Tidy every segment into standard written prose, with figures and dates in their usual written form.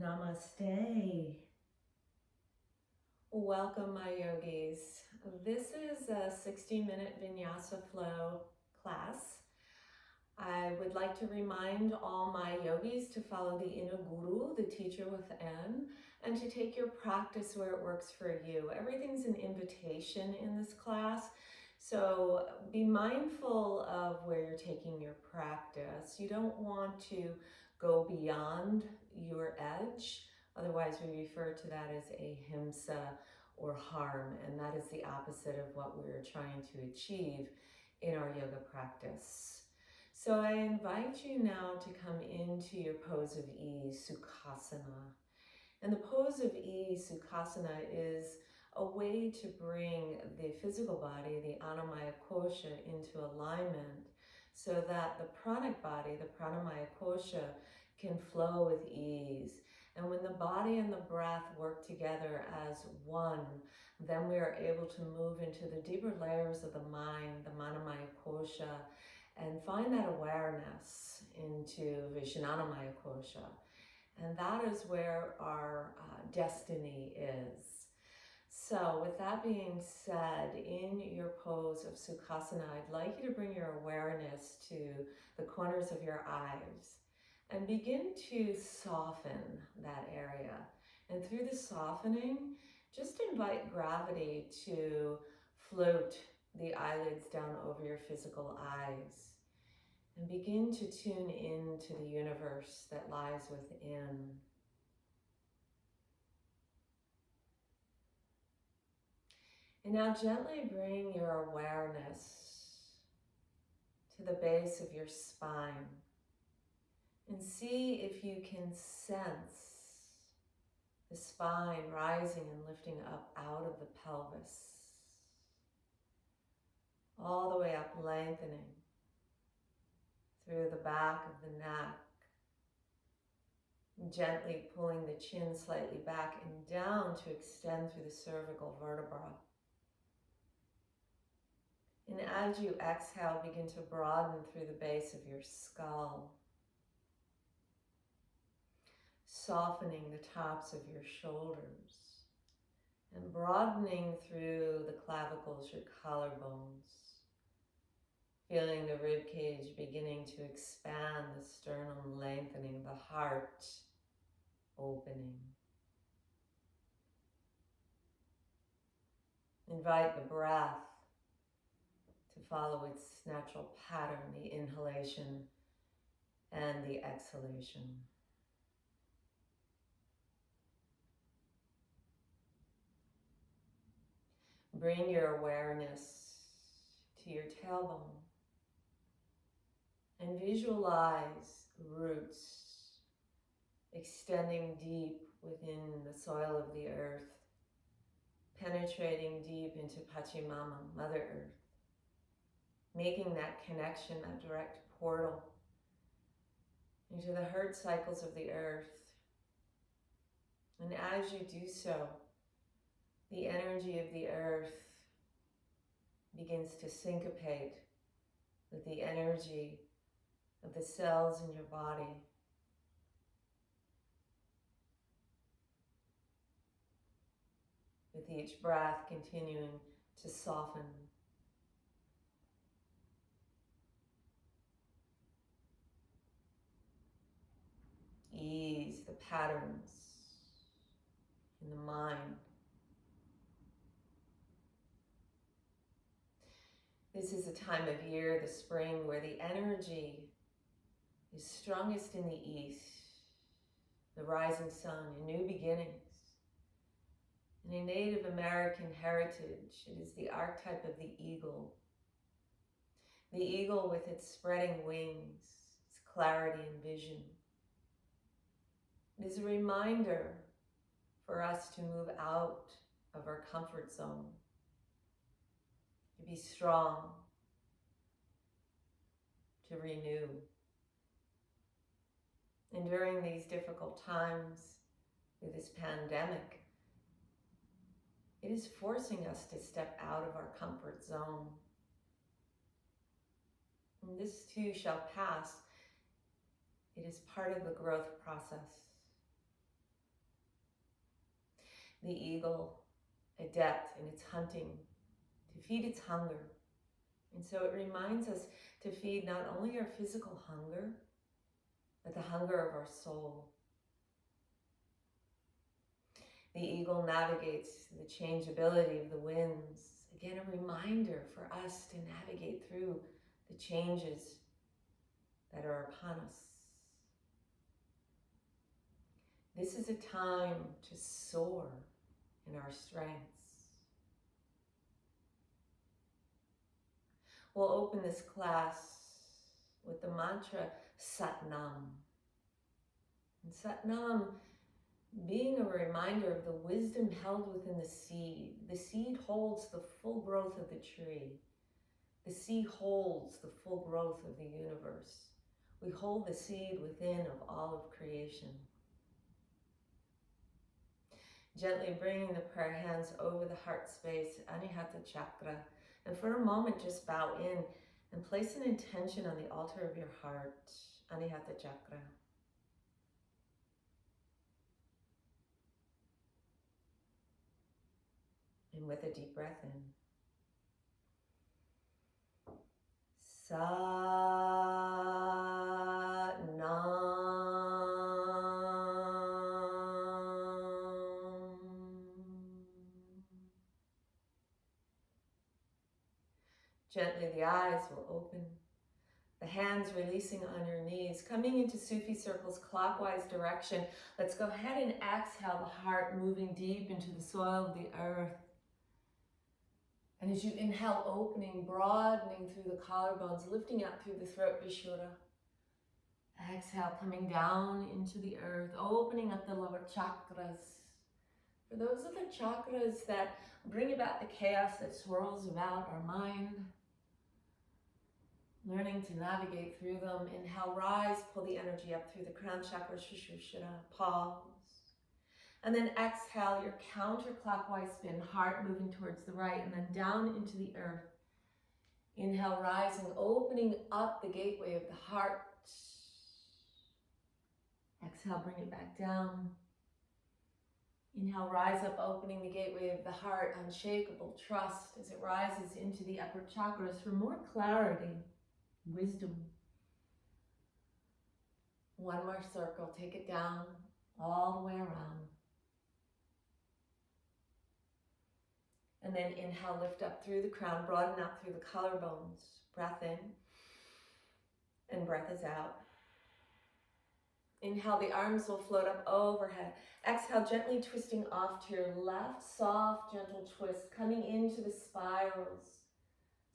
Namaste. Welcome, my yogis. This is a 60-minute vinyasa flow class. I would like to remind all my yogis to follow the inner guru, the teacher within, and to take your practice where it works for you. Everything's an invitation in this class, so be mindful of where you're taking your practice. You don't want to go beyond your edge. Otherwise, we refer to that as ahimsa or harm, and that is the opposite of what we're trying to achieve in our yoga practice. So I invite you now to come into your pose of ease, Sukhasana. And the pose of ease, Sukhasana, is a way to bring the physical body, the Annamaya Kosha, into alignment so that the pranic body, the Pranamaya Kosha, can flow with ease. And when the body and the breath work together as one, then we are able to move into the deeper layers of the mind, the Manomaya Kosha, and find that awareness into Vijnanamaya Kosha. And that is where our destiny is. So with that being said, in your pose of Sukhasana, I'd like you to bring your awareness to the corners of your eyes and begin to soften that area. And through the softening, just invite gravity to float the eyelids down over your physical eyes. And begin to tune into the universe that lies within. And now gently bring your awareness to the base of your spine and see if you can sense the spine rising and lifting up out of the pelvis, all the way up, lengthening through the back of the neck, gently pulling the chin slightly back and down to extend through the cervical vertebra. And as you exhale, begin to broaden through the base of your skull, softening the tops of your shoulders, and broadening through the clavicles, your collarbones, feeling the rib cage beginning to expand, the sternum lengthening, the heart opening. Invite the breath to follow its natural pattern, the inhalation and the exhalation. Bring your awareness to your tailbone and visualize roots extending deep within the soil of the earth, penetrating deep into Pachamama, Mother Earth, making that connection, that direct portal into the heart cycles of the earth. And as you do so, the energy of the earth begins to syncopate with the energy of the cells in your body. With each breath continuing to soften. Ease the patterns in the mind. This is a time of year, the spring, where the energy is strongest in the east, the rising sun, and new beginnings. And in Native American heritage, it is the archetype of the eagle. The eagle with its spreading wings, its clarity and vision. It is a reminder for us to move out of our comfort zone, to be strong, to renew. And during these difficult times with this pandemic, it is forcing us to step out of our comfort zone. And this too shall pass. It is part of the growth process. the eagle, adept in its hunting, to feed its hunger. And so it reminds us to feed not only our physical hunger, but the hunger of our soul. The eagle navigates the changeability of the winds. Again, a reminder for us to navigate through the changes that are upon us. This is a time to soar in our strengths. We'll open this class with the mantra Sat Nam. And Sat Nam being a reminder of the wisdom held within the seed. The seed holds the full growth of the tree. The seed holds the full growth of the universe. We hold the seed within of all of creation. Gently bringing the prayer hands over the heart space, Anahata Chakra. And for a moment, just bow in and place an intention on the altar of your heart, Anahata Chakra. And with a deep breath in. Sat Nam. Gently the eyes will open, the hands releasing on your knees, coming into Sufi circles clockwise direction. Let's go ahead and exhale, the heart moving deep into the soil of the earth. And as you inhale, opening, broadening through the collarbones, lifting up through the throat, Vishura. Exhale, coming down into the earth, opening up the lower chakras. For those are the chakras that bring about the chaos that swirls about our mind. Learning to navigate through them. Inhale, rise, pull the energy up through the crown chakra, Shushira, pause. And then exhale, your counterclockwise spin, heart moving towards the right, and then down into the earth. Inhale, rising, opening up the gateway of the heart. Exhale, bring it back down. Inhale, rise up, opening the gateway of the heart, unshakable trust as it rises into the upper chakras for more clarity, wisdom. One more circle, take it down, all the way around. And then inhale, lift up through the crown, broaden out through the collarbones. Breath in, and breath is out. Inhale, the arms will float up overhead. Exhale, gently twisting off to your left. Soft, gentle twist, coming into the spirals.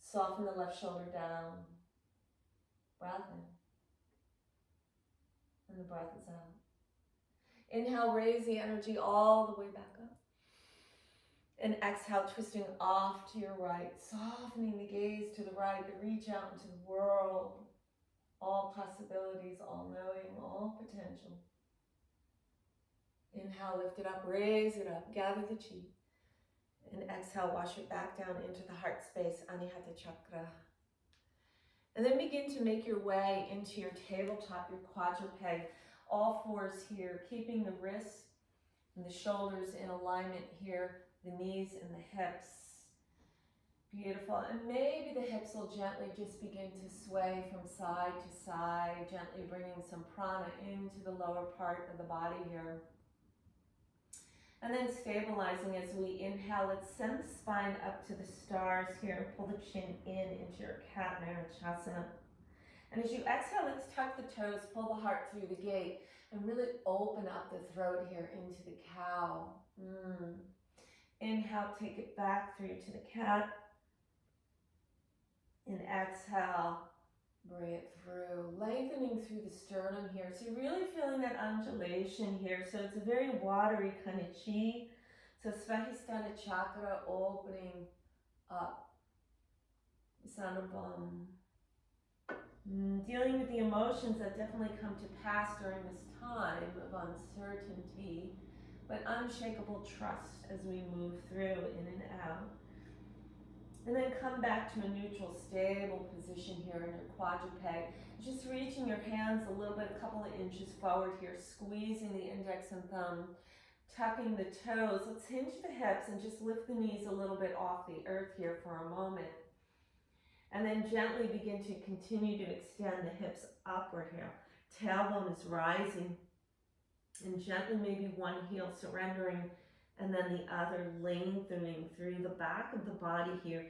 Soften the left shoulder down. Breath in. And the breath is out. Inhale, raise the energy all the way back up. And exhale, twisting off to your right, softening the gaze to the right, to reach out into the world. All possibilities, all knowing, all potential. Inhale, lift it up, raise it up, gather the chi. And exhale, wash it back down into the heart space, Anahata Chakra. And then begin to make your way into your tabletop, your quadruped. All fours here, keeping the wrists and the shoulders in alignment here, the knees and the hips. Beautiful. And maybe the hips will gently just begin to sway from side to side, gently bringing some prana into the lower part of the body here. And then stabilizing as we inhale, let's send the spine up to the stars here and pull the chin in into your cat Marachasana. And as you exhale, let's tuck the toes, pull the heart through the gate, and really open up the throat here into the cow. Inhale, take it back through to the cat. And exhale, bring it through, lengthening through the sternum here. So you're really feeling that undulation here. So it's a very watery kind of chi. So Svadhisthana chakra opening up. Sanabam. Dealing with the emotions that definitely come to pass during this time of uncertainty, but unshakable trust as we move through in and out. And then come back to a neutral, stable position here in your quadruped. Just reaching your hands a little bit, a couple of inches forward here, squeezing the index and thumb tucking the toes. Let's hinge the hips and just lift the knees a little bit off the earth here for a moment. And then gently begin to continue to extend the hips upward here. Tailbone is rising. And gently maybe one heel surrendering and then the other lengthening through the back of the body here,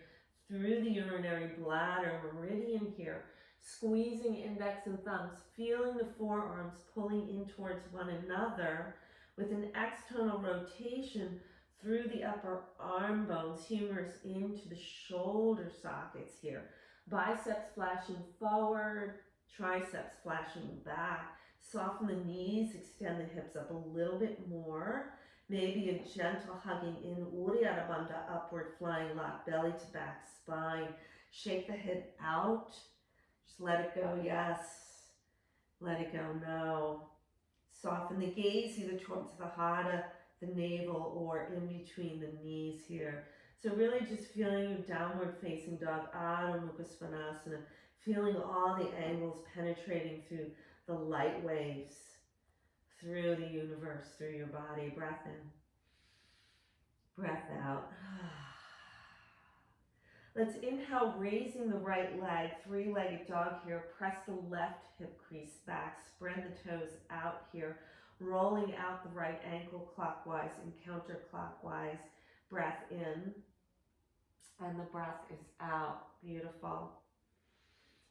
through the urinary bladder meridian here, squeezing index and thumbs, feeling the forearms pulling in towards one another with an external rotation through the upper arm bones, humerus into the shoulder sockets here. Biceps flashing forward, triceps flashing back. Soften the knees, extend the hips up a little bit more. Maybe a gentle hugging in, Uddiyana Bandha, upward flying lock, belly to back spine. Shake the head out. Just let it go, yes. Let it go, no. Soften the gaze either towards the hada, the navel, or in between the knees here. So really just feeling your downward facing dog, Adho Mukha Svanasana, feeling all the angles penetrating through the light waves, through the universe, through your body. Breath in, breath out. Let's inhale, raising the right leg, three-legged dog here. Press the left hip crease back, spread the toes out here, rolling out the right ankle clockwise and counterclockwise. Breath in, and the breath is out. Beautiful.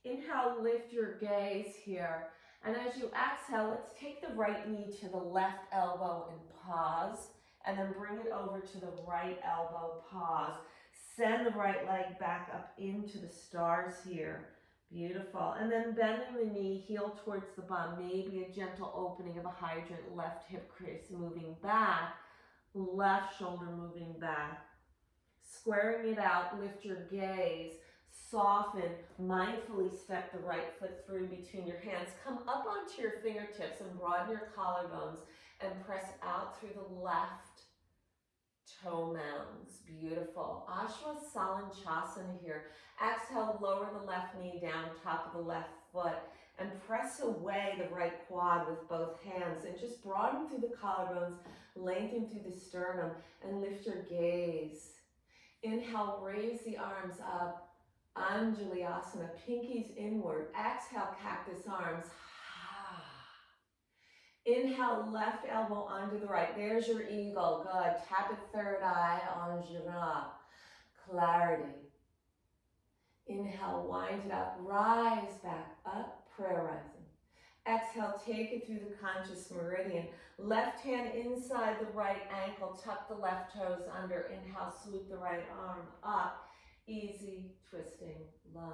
Inhale, lift your gaze here. And as you exhale, let's take the right knee to the left elbow and pause. And then bring it over to the right elbow, pause. Send the right leg back up into the stars here. Beautiful. And then bending the knee, heel towards the bum. Maybe a gentle opening of a hydrant, left hip crease moving back. Left shoulder moving back. Squaring it out, lift your gaze. Soften, mindfully step the right foot through between your hands. Come up onto your fingertips and broaden your collarbones and press out through the left toe mounds. Beautiful. Ashwasalanchasana here. Exhale, lower the left knee down, top of the left foot, and press away the right quad with both hands. And just broaden through the collarbones, lengthen through the sternum, and lift your gaze. Inhale, raise the arms up. Anjali Asana, pinkies inward. Exhale, cactus arms. Inhale, left elbow onto the right. There's your eagle. Good. Tap it third eye, Anjana. Clarity. Inhale, wind it up. Rise back up, prayer rising. Exhale, take it through the conscious meridian. Left hand inside the right ankle. Tuck the left toes under. Inhale, swoop the right arm up. Easy twisting lunge.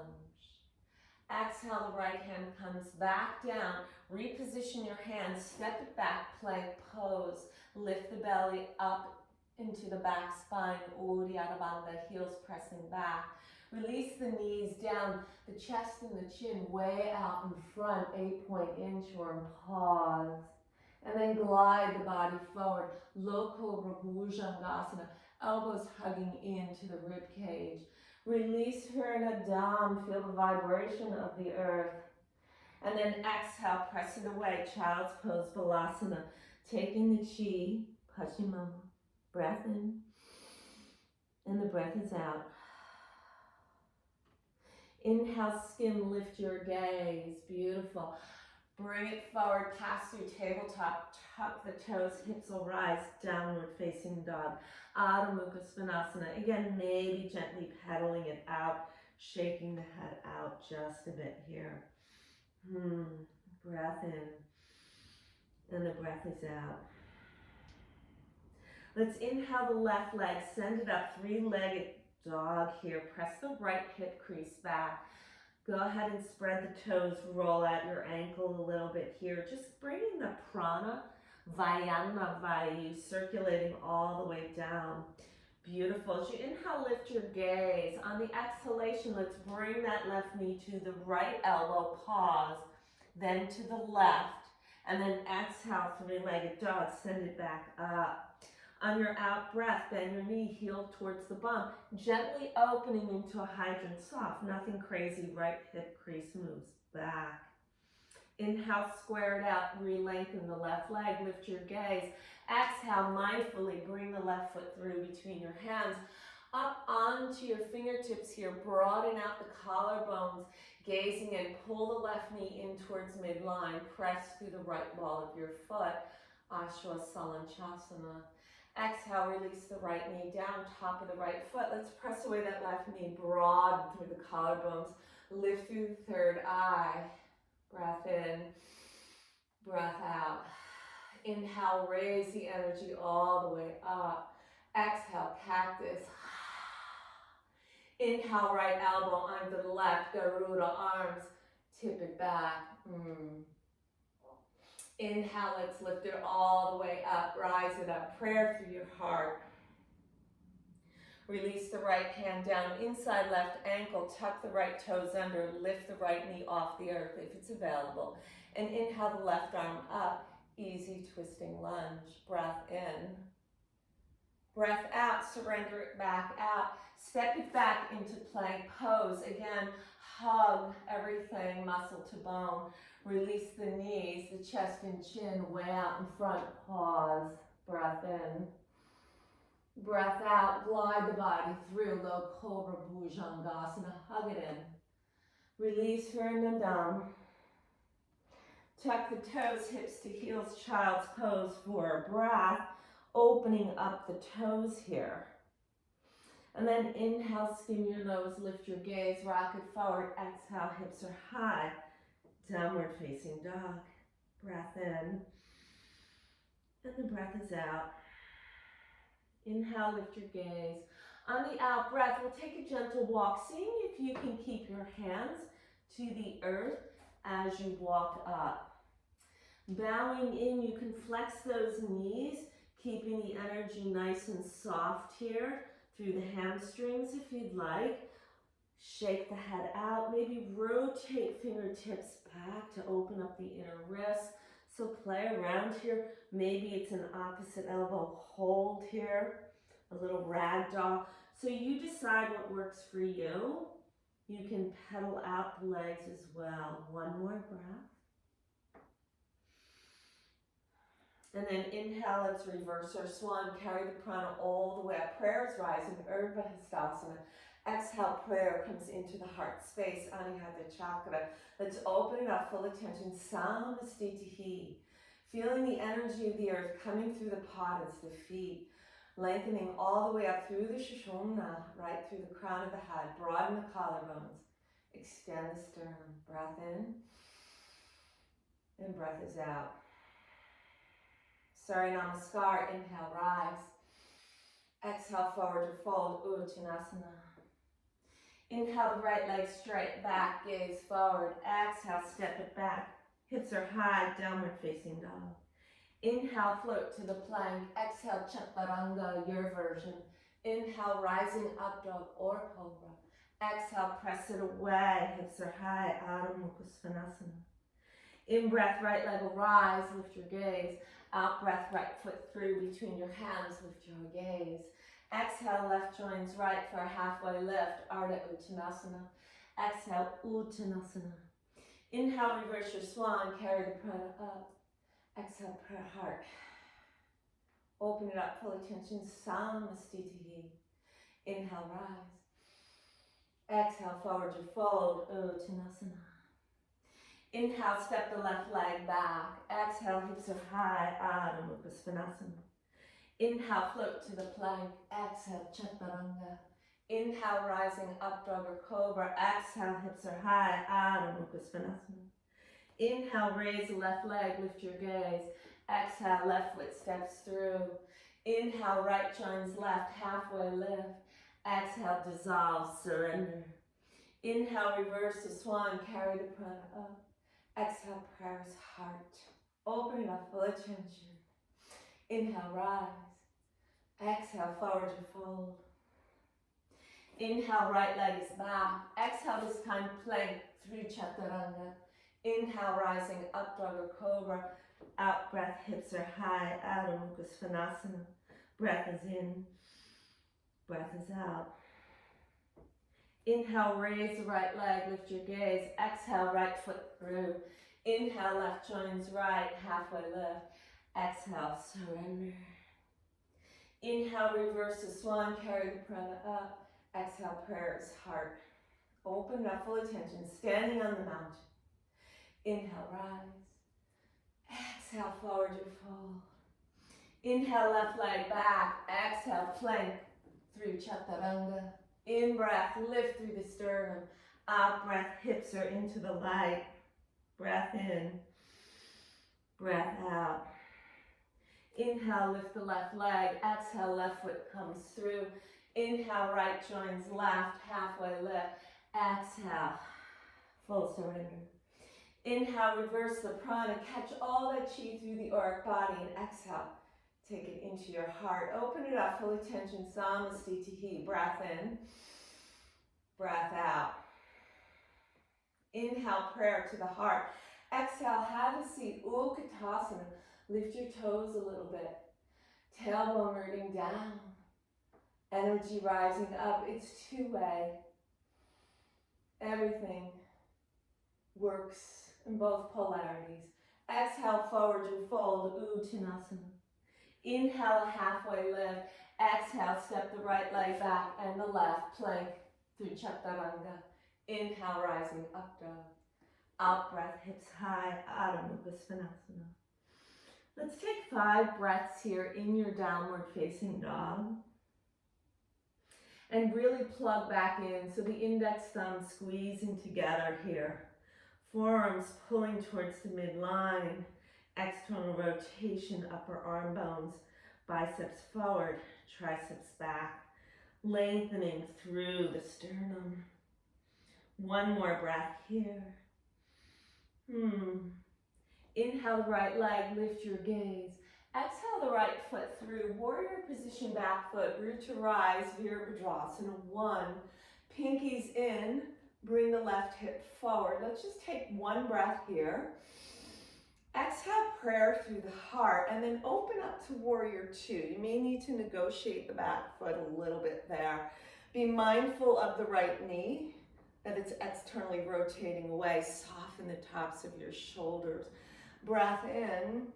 Exhale, the right hand comes back down. Reposition your hands, step it back, plank pose. Lift the belly up into the back spine, Uddiyana Bandha, heels pressing back. Release the knees down, the chest and the chin way out in front, 8-point inchworm, pause. And then glide the body forward, Low Cobra Bhujangasana, elbows hugging into the rib cage. Release Hiranadam, feel the vibration of the earth. And then exhale, press it away, Child's Pose, Balasana. Taking the chi, Paschimama, breath in, and the breath is out. Inhale, skim, lift your gaze, beautiful. Bring it forward, pass through tabletop, tuck the toes, hips will rise, downward facing dog. Adho Mukha Svanasana. Again, maybe gently pedaling it out, shaking the head out just a bit here. Breath in, and the breath is out. Let's inhale the left leg, send it up, three-legged dog here. Press the right hip crease back. Go ahead and spread the toes, roll out your ankle a little bit here. Just bringing the prana, Vayana Vayu, circulating all the way down. Beautiful. As you inhale, lift your gaze. On the exhalation, let's bring that left knee to the right elbow, pause, then to the left, and then exhale, three-legged dog, send it back up. On your out breath, bend your knee, heel towards the bum, gently opening into a hydrant, soft, nothing crazy, right hip crease moves back. Inhale, square it out, re-lengthen the left leg, lift your gaze. Exhale, mindfully bring the left foot through between your hands, up onto your fingertips here, broaden out the collarbones, gazing in, pull the left knee in towards midline, press through the right ball of your foot, Ashwasalanchasana. Exhale, release the right knee down, top of the right foot. Let's press away that left knee, broaden through the collarbones, lift through the third eye. Breath in, breath out. Inhale, raise the energy all the way up. Exhale, cactus. Inhale, right elbow onto the left, Garuda arms, tip it back. Inhale, let's lift it all the way up, rise it up, prayer through your heart. Release the right hand down, inside left ankle, tuck the right toes under, lift the right knee off the earth if it's available. And inhale the left arm up, easy twisting lunge. Breath in. Breath out, surrender it back out. Step it back into plank pose. Again, hug everything muscle to bone. Release the knees, the chest and chin way out in front. Pause. Breath in. Breath out, glide the body through low cobra bhujangasana. Hug it in. Release Virnadam. Tuck the toes, hips to heels, child's pose for a breath. Opening up the toes here. And then inhale, skim your nose, lift your gaze, rock it forward. Exhale, hips are high. Downward facing dog. Breath in. And the breath is out. Inhale, lift your gaze. On the out breath, we'll take a gentle walk, seeing if you can keep your hands to the earth as you walk up. Bowing in, you can flex those knees, keeping the energy nice and soft here through the hamstrings if you'd like. Shake the head out, maybe rotate fingertips back to open up the inner wrists. So play around here. Maybe it's an opposite elbow hold here, a little rag doll. So you decide what works for you. You can pedal out the legs as well. One more breath. And then inhale, let's reverse our swan. Carry the prana all the way up. Prayer is rising, Urdhva Hastasana. Exhale, prayer comes into the heart space, Anahata Chakra. Let's open it up, full attention, Samastitihi. Feeling the energy of the earth coming through the padas, the feet, lengthening all the way up through the Sushumna, right through the crown of the head. Broaden the collarbones. Extend the sternum. Breath in, and breath is out. Surya Namaskar, inhale, rise. Exhale, forward to fold, Uttanasana. Inhale, the right leg straight back, gaze forward. Exhale, step it back. Hips are high, downward facing dog. Inhale, float to the plank. Exhale, Chaturanga, your version. Inhale, rising up dog or cobra. Exhale, press it away. Hips are high, Adho Mukha Svanasana. In breath, right leg will rise, lift your gaze. Out breath, right foot through between your hands, lift your gaze. Exhale, left joins right for a halfway lift, Ardha Uttanasana. Exhale, Uttanasana. Inhale, reverse your swan, carry the prana up. Exhale, prayer heart. Open it up, full attention, Samastitihi. Inhale, rise. Exhale, forward to fold, Uttanasana. Inhale, step the left leg back. Exhale, hips are high, Adho Mukha Svanasana. Inhale, float to the plank. Exhale, Chaturanga. Inhale, rising up, dog or cobra. Exhale, hips are high, Adho Mukha Svanasana. Inhale, raise the left leg, lift your gaze. Exhale, left foot steps through. Inhale, right joins left, halfway lift. Exhale, dissolve, surrender. Inhale, reverse the swan, carry the prana up. Exhale, prayer's heart. Open it up, full attention. Inhale, rise. Exhale, forward to fold. Inhale, right leg is back. Exhale, this time plank through Chaturanga. Inhale, rising up, dog or cobra. Out breath, hips are high, Adho Mukha Svanasana. Breath is in, breath is out. Inhale, raise the right leg, lift your gaze. Exhale, right foot through. Inhale, left joins right, halfway lift. Exhale, surrender. Inhale, reverse the swan, carry the prana up. Exhale, prayer's heart. Open up, full attention, standing on the mountain. Inhale, rise. Exhale, forward you fold. Inhale, left leg back. Exhale, plank through chaturanga. In breath, lift through the sternum. Out breath, hips are into the light. Breath in, breath out. Inhale, lift the left leg. Exhale, left foot comes through. Inhale, right joins left, halfway lift. Exhale, full surrender. Inhale, reverse the prana. Catch all that chi through the auric body and exhale. Take it into your heart. Open it up, full attention. Samastitihi. Breath in, breath out. Inhale, prayer to the heart. Exhale, have a seat. Utkatasana. Lift your toes a little bit. Tailbone rooting down. Energy rising up. It's two-way. Everything works in both polarities. Exhale, forward you fold. Uttanasana. Inhale, halfway lift. Exhale, step the right leg back and the left. Plank through chaturanga. Inhale, rising up dog. Out breath, hips high, Adho Mukha Svanasana. Let's take 5 breaths here in your downward facing dog. And really plug back in, so the index thumb squeezing together here. Forearms pulling towards the midline. External rotation, upper arm bones. Biceps forward, triceps back. Lengthening through the sternum. One more breath here. Inhale the right leg, lift your gaze. Exhale the right foot through, warrior position, back foot, root to rise, Virabhadrasana. 1, pinkies in, bring the left hip forward. Let's just take 1 breath here. Exhale, prayer through the heart, and then open up to warrior 2. You may need to negotiate the back foot a little bit there. Be mindful of the right knee, that it's externally rotating away. Soften the tops of your shoulders. Breath in.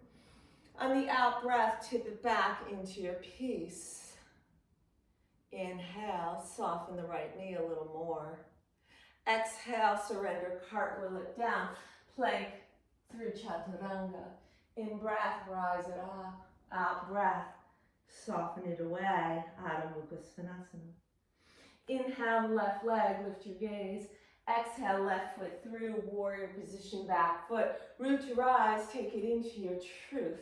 On the out breath, tip it back into your peace. Inhale, soften the right knee a little more. Exhale, surrender, cartwheel it down. Plank through chaturanga. In breath, rise it up. Out breath, soften it away. Adho Mukha Svanasana. Inhale, left leg, lift your gaze. Exhale, left foot through, warrior position, back foot. Root to rise, take it into your truth.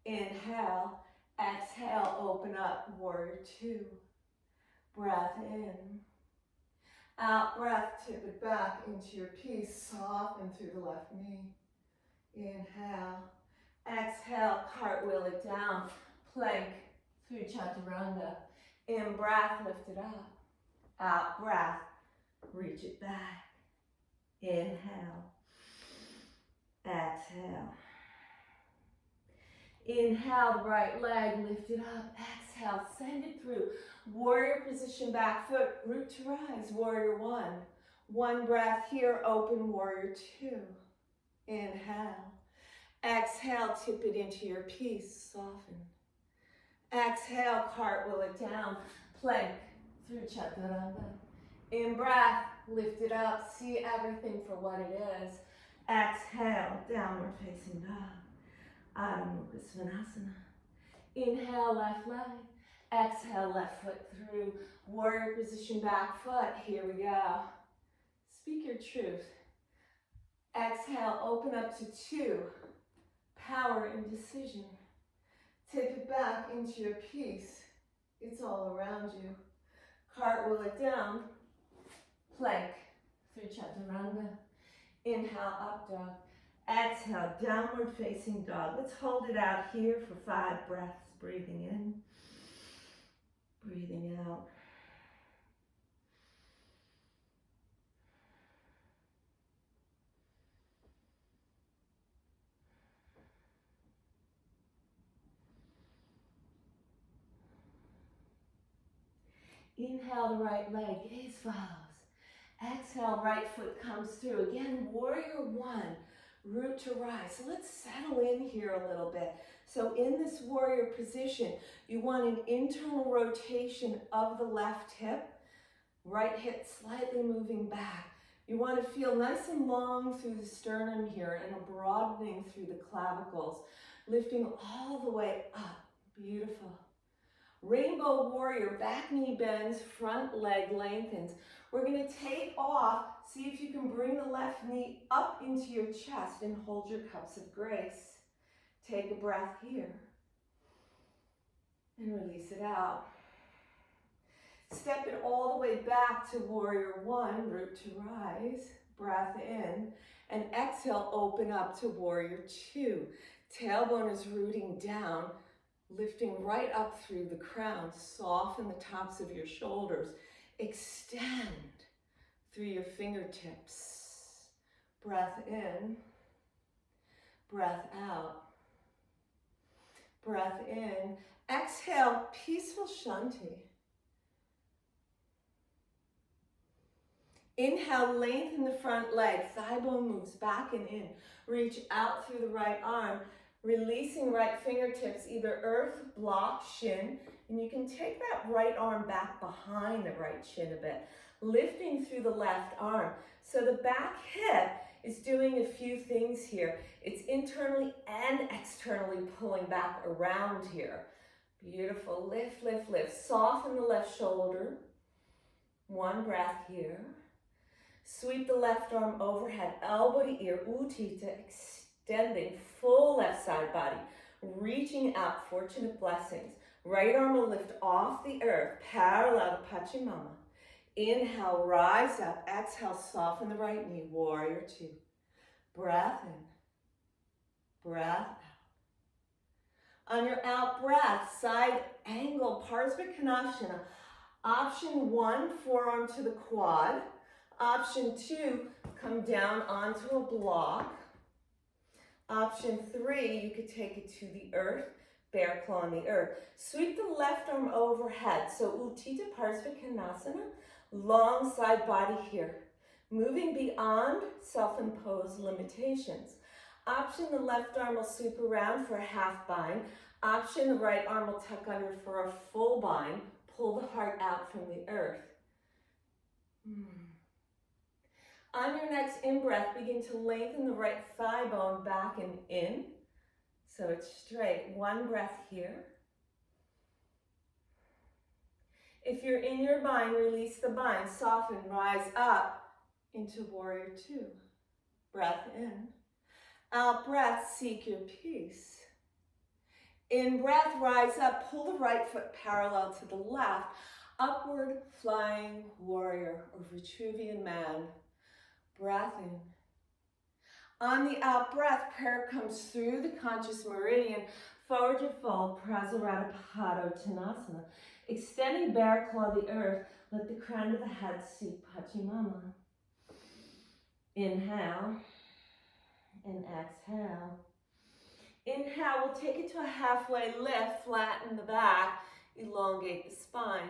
Inhale, exhale, open up, warrior 2. Breath in. Out breath, tip it back into your peace, soften through the left knee. Inhale, exhale, cartwheel it down, plank through chaturanga. In breath, lift it up. Out breath, reach it back. Inhale, exhale. Inhale, the right leg, lift it up. Exhale, send it through. Warrior position, back foot, root to rise, warrior 1. 1 breath here, open, warrior 2. Inhale. Exhale, tip it into your peace, soften. Exhale, cartwheel it down, plank through chaturanga. In breath, lift it up, see everything for what it is. Exhale, downward facing dog. Adho Mukha Svanasana. Inhale, left leg. Exhale, left foot through. Warrior position, back foot. Here we go. Speak your truth. Exhale, open up to 2. Power and decision. Tip it back into your peace. It's all around you. Cartwheel it down. Plank through chaturanga. Inhale, up dog. Exhale, downward facing dog. Let's hold it out here for 5 breaths. Breathing in, breathing out. Inhale, the right leg, gaze follows. Exhale, right foot comes through. Again, warrior 1. root to rise. So let's settle in here a little bit. So in this warrior position, you want an internal rotation of the left hip, right hip slightly moving back. You want to feel nice and long through the sternum here and a broadening through the clavicles, lifting all the way up. Beautiful. Rainbow warrior, back knee bends, front leg lengthens. We're going to take off. See if you can bring the left knee up into your chest and hold your cups of grace. Take a breath here and release it out. Step it all the way back to warrior one, root to rise, breath in, and exhale, open up to warrior two. Tailbone is rooting down, lifting right up through the crown. Soften the tops of your shoulders. Extend through your fingertips. Breath in, breath out. Breath in. Exhale, peaceful shanti. Inhale, lengthen the front leg. Thigh bone moves back and in. Reach out through the right arm, releasing right fingertips, either earth, block, shin, and you can take that right arm back behind the right shin a bit, lifting through the left arm. So the back hip is doing a few things here. It's internally and externally pulling back around here. Beautiful. Lift, lift, lift. Soften the left shoulder. One breath here. Sweep the left arm overhead, elbow to ear, Utthita, extending full left side body, reaching out, fortunate blessings. Right arm will lift off the earth, parallel to Pachimama. Inhale, rise up. Exhale, soften the right knee, warrior two. Breath in, breath out. On your out breath, side angle, Parsvakonasana. Option one, forearm to the quad. Option two, come down onto a block. Option three, you could take it to the earth, bear claw on the earth. Sweep the left arm overhead. So Utthita Parsvakonasana, long side body here. Moving beyond self-imposed limitations. Option, the left arm will sweep around for a half bind. Option, the right arm will tuck under for a full bind. Pull the heart out from the earth. On your next in-breath, begin to lengthen the right thigh bone back and in. So it's straight. One breath here. If you're in your bind, release the bind. Soften, rise up into warrior two. Breath in. Out breath, seek your peace. In breath, rise up. Pull the right foot parallel to the left. Upward flying warrior or Vitruvian man. Breath in. On the out breath, prayer comes through the conscious meridian, forward to fold, Prasarabhato extending bear claw the earth, let the crown of the head seek Pachimama. Inhale and exhale. Inhale, we'll take it to a halfway lift, flatten the back, elongate the spine.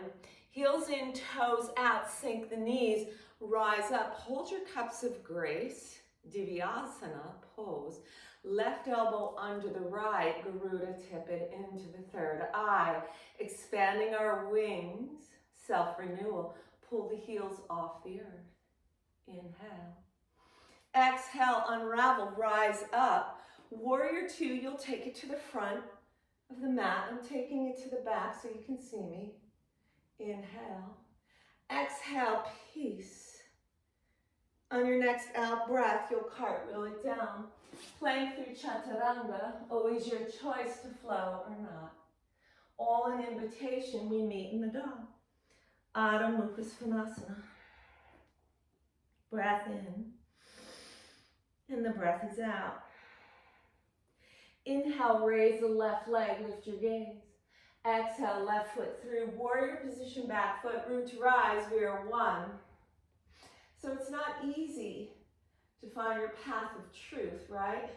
Heels in, toes out, sink the knees, rise up, hold your cups of grace, Divyasana pose. Left elbow under the right, Garuda, tip it into the third eye. Expanding our wings, self-renewal. Pull the heels off the earth. Inhale. Exhale, unravel, rise up. Warrior two, you'll take it to the front of the mat. I'm taking it to the back so you can see me. Inhale. Exhale, peace. On your next out breath, you'll cartwheel it down. Plank through Chaturanga, always your choice to flow or not. All an invitation, we meet in the dawn. Adho Mukha Svanasana. Breath in, and the breath is out. Inhale, raise the left leg, lift your gaze. Exhale, left foot through, warrior position, back foot, root to rise, we are one. So it's not easy to find your path of truth, right?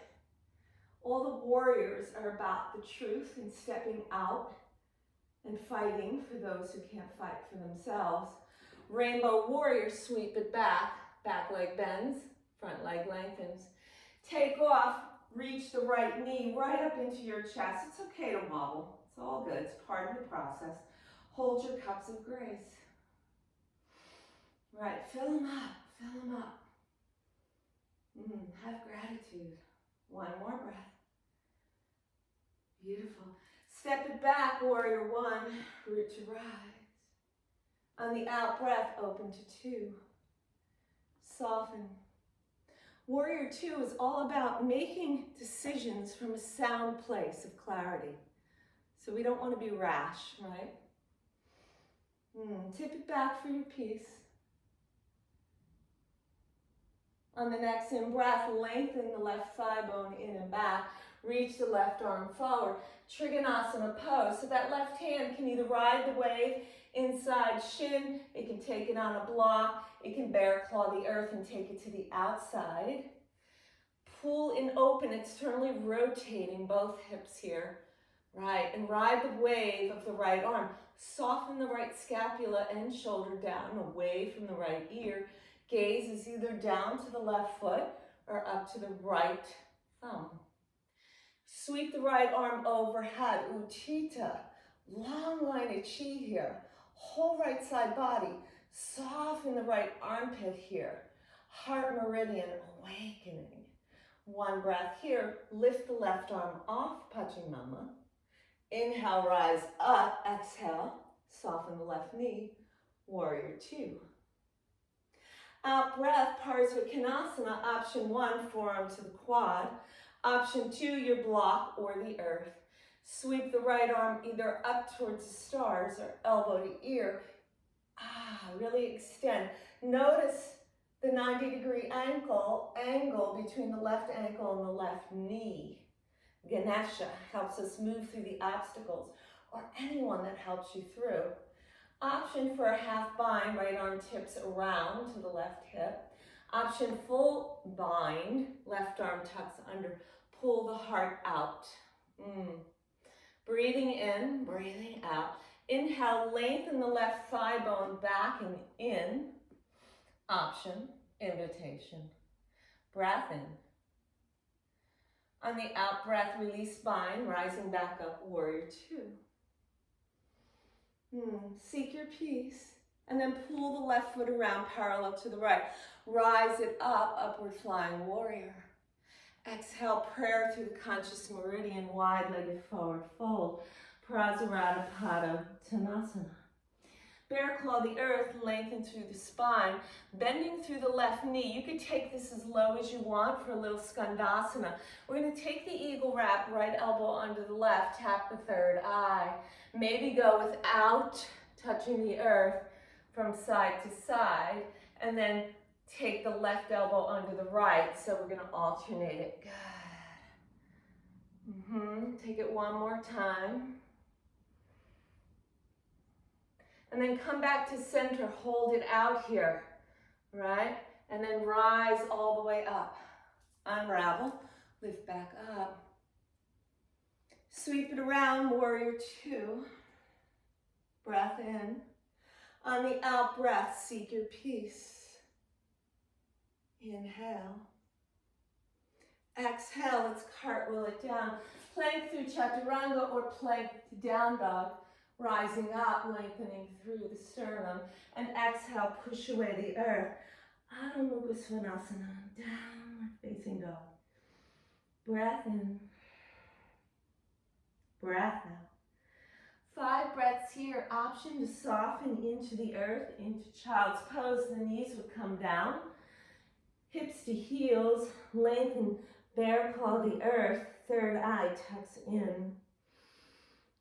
All the warriors are about the truth and stepping out and fighting for those who can't fight for themselves. Rainbow warrior, sweep it back, back leg bends, front leg lengthens. Take off, reach the right knee right up into your chest. It's okay to wobble. It's all good. It's part of the process. Hold your cups of grace. Right, fill them up, fill them up. Have gratitude. One more breath. Beautiful. Step it back, warrior one, root to rise. On the out breath, open to two. Soften. Warrior two is all about making decisions from a sound place of clarity. So we don't want to be rash, right? Tip it back for your peace. On the next in-breath, lengthen the left thigh bone in and back. Reach the left arm forward. Trikonasana pose. So that left hand can either ride the wave inside shin, it can take it on a block, it can bear claw the earth and take it to the outside. Pull and open, externally rotating both hips here. Right, and ride the wave of the right arm. Soften the right scapula and shoulder down, away from the right ear. Gaze is either down to the left foot or up to the right thumb. Sweep the right arm overhead, Utthita. Long line of chi here. Whole right side body. Soften the right armpit here. Heart meridian awakening. One breath here. Lift the left arm off, Pachamama. Inhale, rise up. Exhale, soften the left knee. Warrior two. Out breath, Parsvakonasana. Option one, forearm to the quad. Option two, your block or the earth. Sweep the right arm either up towards the stars or elbow to ear. Really extend. Notice the 90-degree angle between the left ankle and the left knee. Ganesha helps us move through the obstacles, or anyone that helps you through. Option for a half bind, right arm tips around to the left hip. Option full bind, left arm tucks under. Pull the heart out. Breathing in, breathing out. Inhale, lengthen the left thigh bone back and in. Option, invitation. Breath in. On the out breath, release spine, rising back up, warrior two. Seek your peace. And then pull the left foot around parallel to the right. Rise it up, upward flying warrior. Exhale, prayer through the conscious meridian, wide-legged forward fold. Prasarabdha Tanasana. Bear claw the earth, lengthen through the spine, bending through the left knee. You could take this as low as you want for a little Skandasana. We're going to take the eagle wrap, right elbow under the left, tap the third eye. Maybe go without touching the earth from side to side, and then take the left elbow under the right. So we're going to alternate it. Good. Take it one more time. And then come back to center, hold it out here, right? And then rise all the way up. Unravel, lift back up. Sweep it around, warrior two. Breath in. On the out breath, seek your peace. Inhale. Exhale, let's cartwheel it down. Plank through chaturanga or plank to down dog. Rising up, lengthening through the sternum. And exhale, push away the earth. Adho Mukha Svanasana, downward facing dog. Breath in. Breath out. 5 breaths here. Option to soften into the earth, into child's pose. The knees would come down. Hips to heels, lengthen, bear claw the earth. Third eye tucks in.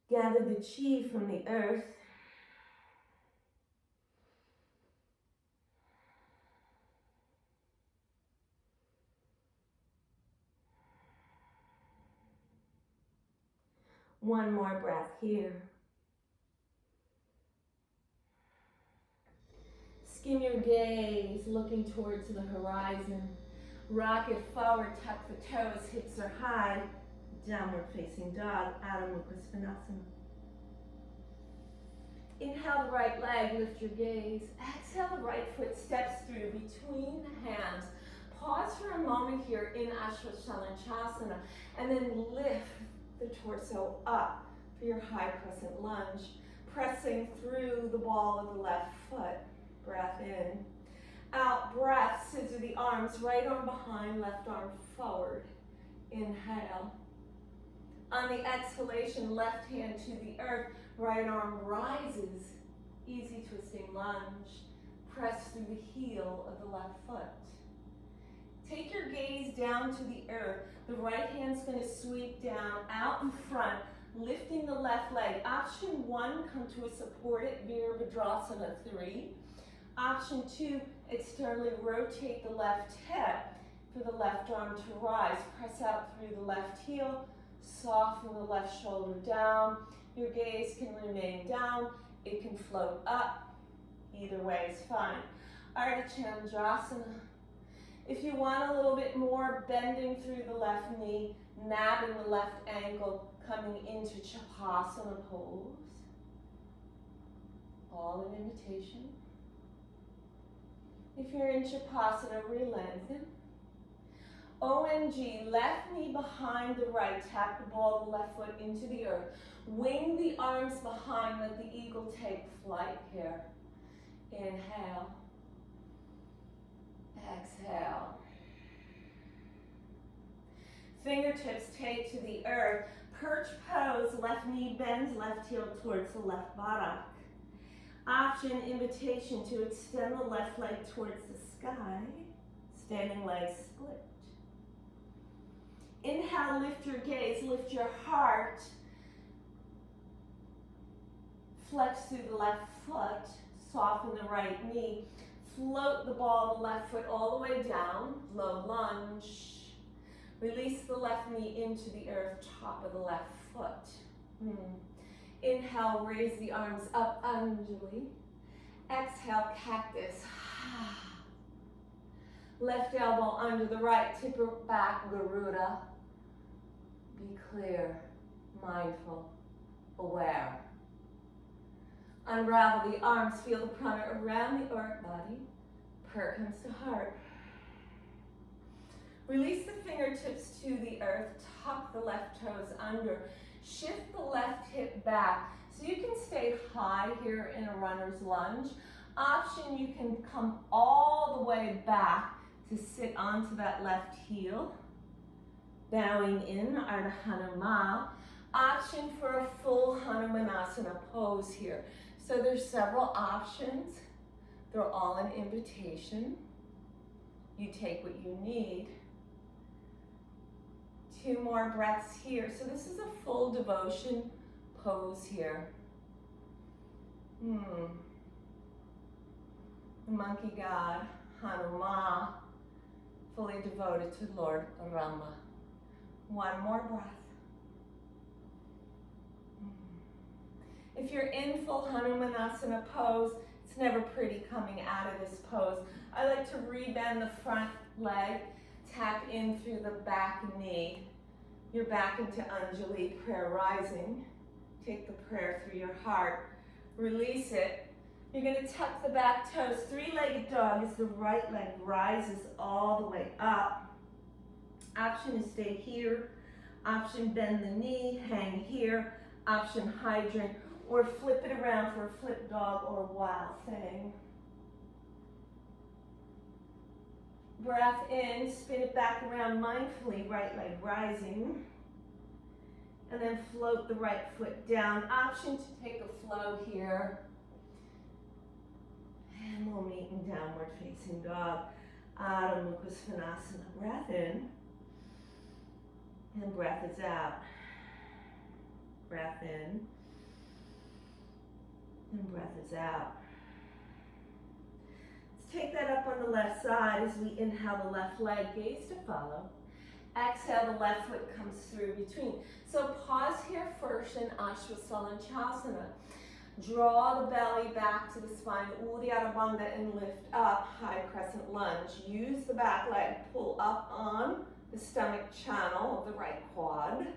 Gather the chi from the earth. One more breath here. Skim your gaze, looking towards the horizon. Rock it forward, tuck the toes, hips are high. Downward facing dog, Adho Mukha Svanasana. Inhale the right leg, lift your gaze. Exhale, the right foot steps through between the hands. pause for a moment here in Ashwashalanchasana, and then lift the torso up for your high crescent lunge, pressing through the ball of the left foot. Breath in. Out, breath, scissor the arms, right arm behind, left arm forward. Inhale. On the exhalation, left hand to the earth, right arm rises. Easy twisting lunge. Press through the heel of the left foot. Take your gaze down to the earth. The right hand's going to sweep down out in front, lifting the left leg. Option 1, come to a supported Virabhadrasana 3. Option 2, externally rotate the left hip for the left arm to rise. Press out through the left heel, soften the left shoulder down. Your gaze can remain down. It can float up. Either way is fine. Ardha Chandrasana. If you want a little bit more, bending through the left knee, nabbing the left ankle, coming into Chapasana pose. All an invitation. If you're in Chapasana, re-lengthen. OMG, left knee behind the right, tap the ball of the left foot into the earth. Wing the arms behind, let the eagle take flight here. Inhale. Exhale. Fingertips take to the earth. Perch pose, left knee bends, left heel towards the left buttock. Option, invitation to extend the left leg towards the sky. Standing legs split. Inhale, lift your gaze, lift your heart. Flex through the left foot, soften the right knee. Float the ball of the left foot all the way down, low lunge. Release the left knee into the earth, top of the left foot. Inhale, raise the arms up, Anjali. Exhale, cactus. Left elbow under the right, tip it back, Garuda. Be clear, mindful, aware. Unravel the arms, feel the prana around the earth body. Prayer comes to heart. Release the fingertips to the earth, tuck the left toes under. Shift the left hip back so you can stay high here in a runner's lunge. Option, you can come all the way back to sit onto that left heel. Bowing in, Ardha Hanuma. Option for a full Hanumanasana pose here. So there's several options. They're all an invitation. You take what you need. 2 more breaths here. So this is a full devotion pose here. The monkey god, Hanuma, fully devoted to Lord Rama. 1 more breath. If you're in full Hanumanasana pose, it's never pretty coming out of this pose. I like to rebend the front leg, tap in through the back knee. You're back into Anjali, prayer rising. Take the prayer through your heart. Release it. You're going to tuck the back toes. 3-legged dog as the right leg rises all the way up. Option is stay here. Option bend the knee, hang here. Option hydrant, or flip it around for a flip dog or wild thing. Breath in, spin it back around mindfully, right leg rising. And then float the right foot down. Option to take a flow here. And we'll meet in downward facing dog. Adho Mukha Svanasana. Breath in. And breath is out. Breath in. And breath is out. Let's take that up on the left side as we inhale the left leg, gaze to follow. Exhale, the left foot comes through between. So pause here first in Ashwashalanchasana. Draw the belly back to the spine, Uddiyana Bandha, and lift up, high crescent lunge. Use the back leg, pull up on the stomach channel of the right quad.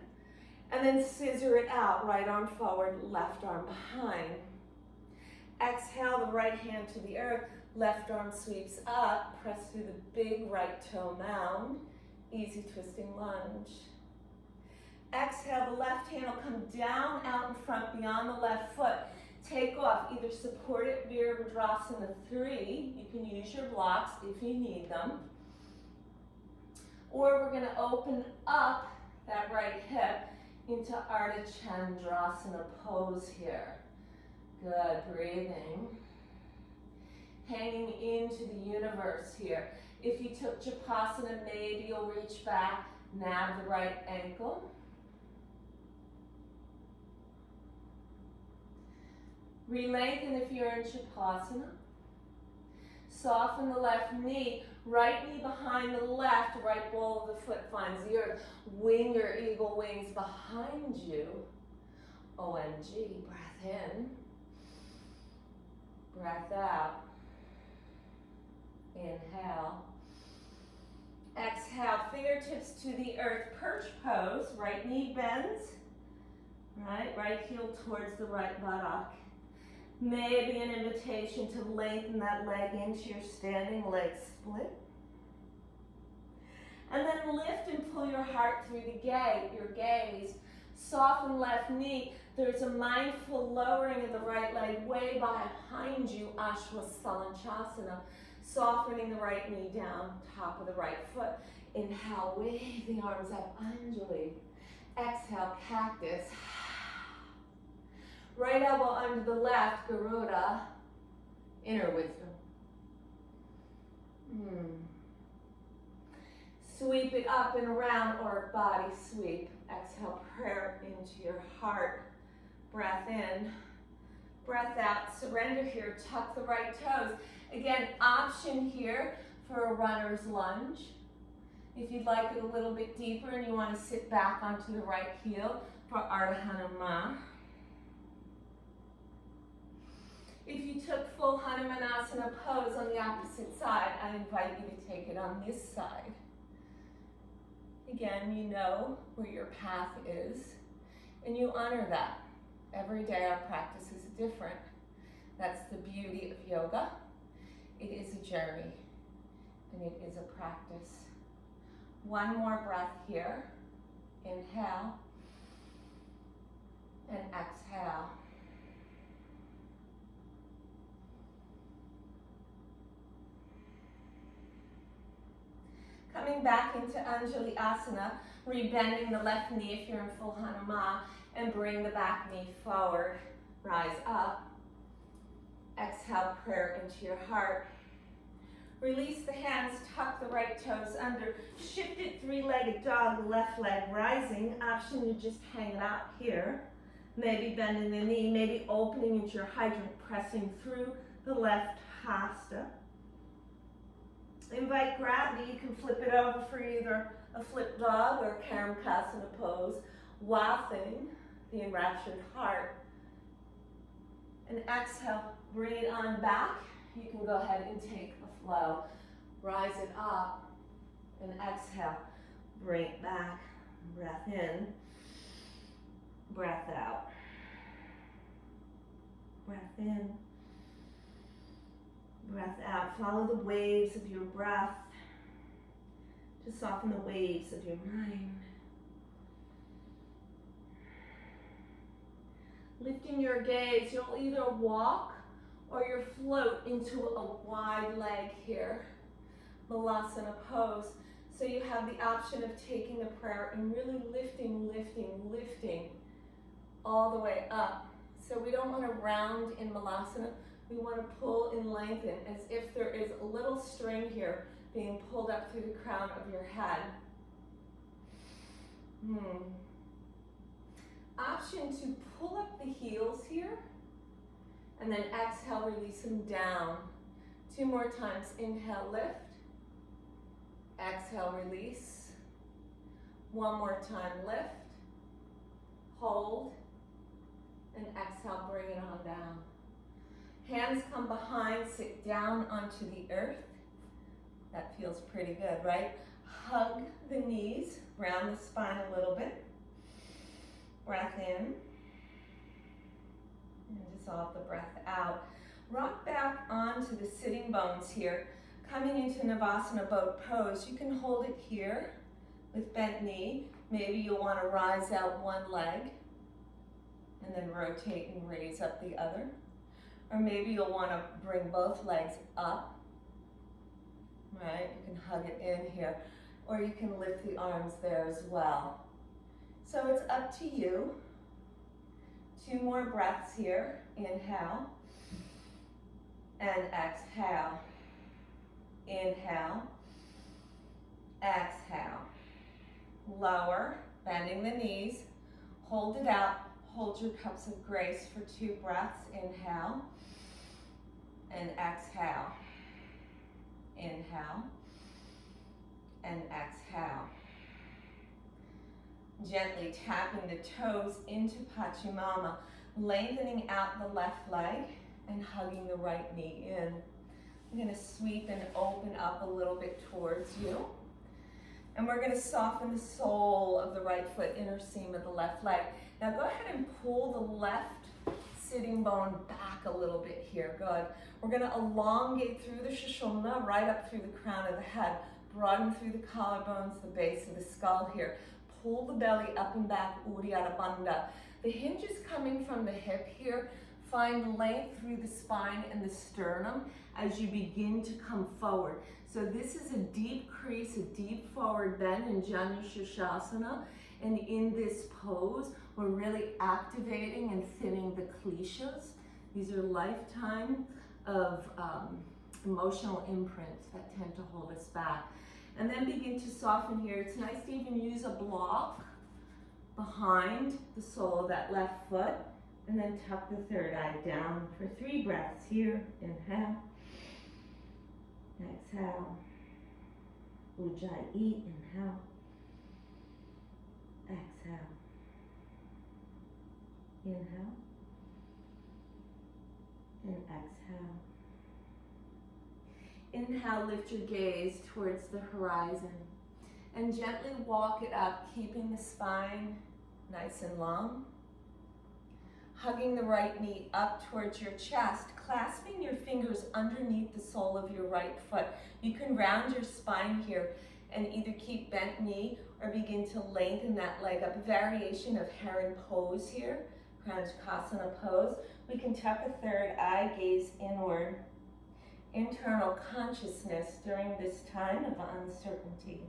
And then scissor it out, right arm forward, left arm behind. Exhale, the right hand to the earth, Left arm sweeps up, press through the big right toe mound. Easy twisting lunge. Exhale, the left hand will come down out in front beyond the left foot. Take off, either support it, Virabhadrasana 3. You can use your blocks if you need them. Or we're gonna open up that right hip into Ardha Chandrasana pose here. Good, breathing. Hanging into the universe here. If you took Japasana, maybe you'll reach back, nab the right ankle. Re-lengthen if you're in Shavasana. Soften the left knee, right knee behind the left, right ball of the foot finds the earth. Wing your eagle wings behind you. OMG, breath in. Breath out. Inhale. Exhale, fingertips to the earth, perch pose. Right knee bends. Right heel towards the right buttock. Maybe an invitation to lengthen that leg into your standing leg split. And then lift and pull your heart through your gaze. Soften left knee. There's a mindful lowering of the right leg way behind you, Ashwasalanchasana. Softening the right knee down, top of the right foot. Inhale, wave the arms up, Anjali. Exhale, cactus. Right elbow under the left, Garuda, inner wisdom. Sweep it up and around, or body sweep. Exhale, prayer into your heart. Breath in, breath out. Surrender here, tuck the right toes. Again, option here for a runner's lunge. If you'd like it a little bit deeper and you want to sit back onto the right heel for Ardha Hanuman. If you took full Hanumanasana pose on the opposite side, I invite you to take it on this side. Again, you know where your path is, and you honor that. Every day our practice is different. That's the beauty of yoga. It is a journey, and it is a practice. One more breath here. Inhale, and exhale. Coming back into Anjali Asana, rebending the left knee if you're in full Hanuman, and bring the back knee forward. Rise up. Exhale, prayer into your heart. Release the hands, tuck the right toes under. Shifted three-legged dog, left leg rising. Option to just hang it out here. Maybe bending the knee, maybe opening into your hydrant, pressing through the left hasta. Invite gravity. You can flip it over for either a flip dog or Karamkasana pose. Wafting the enraptured heart. And exhale, bring it on back. You can go ahead and take a flow. Rise it up and exhale. Bring it back. Breath in. Breath out. Breath in. Breath out. Follow the waves of your breath to soften the waves of your mind. Lifting your gaze, you'll either walk or you float into a wide leg here. Malasana pose. So you have the option of taking the prayer and really lifting, lifting, lifting all the way up. So we don't want to round in Malasana. We want to pull and lengthen as if there is a little string here being pulled up through the crown of your head. Option to pull up the heels here and then exhale, release them down. 2 more times. Inhale, lift. Exhale, release. 1 more time, lift. Hold. And exhale, bring it on down. Hands come behind, sit down onto the earth. That feels pretty good, right? Hug the knees, round the spine a little bit. Breath in. And dissolve the breath out. Rock back onto the sitting bones here. Coming into Navasana boat pose, you can hold it here with bent knee. Maybe you'll want to rise out one leg and then rotate and raise up the other. Or maybe you'll want to bring both legs up, right? You can hug it in here. Or you can lift the arms there as well. So it's up to you. 2 more breaths here. Inhale and exhale. Inhale, exhale. Lower, bending the knees. Hold it out. Hold your cups of grace for 2 breaths. Inhale and exhale. Inhale and exhale. Gently tapping the toes into Pachimama, lengthening out the left leg and hugging the right knee in. I'm going to sweep and open up a little bit towards you. And we're going to soften the sole of the right foot, inner seam of the left leg. Now go ahead and pull the left sitting bone back a little bit here. Good. We're going to elongate through the Sushumna, right up through the crown of the head. Broaden through the collarbones, the base of the skull here. Pull the belly up and back, Uddiyana Bandha. The hinge is coming from the hip here. Find length through the spine and the sternum as you begin to come forward. So this is a deep crease, a deep forward bend in Janu Shirshasana. And in this pose, we're really activating and thinning the kleshas. These are lifetime of emotional imprints that tend to hold us back. And then begin to soften here. It's nice to even use a block behind the sole of that left foot. And then tuck the third eye down for 3 breaths here. Inhale. Exhale. Ujjayi. Inhale. Exhale. Inhale. And exhale. Inhale, lift your gaze towards the horizon. And gently walk it up, keeping the spine nice and long. Hugging the right knee up towards your chest, clasping your fingers underneath the sole of your right foot. You can round your spine here and either keep bent knee or begin to lengthen that leg up. Variation of heron pose here, Pranajkasana pose. We can tuck a third eye, gaze inward. Internal consciousness during this time of uncertainty.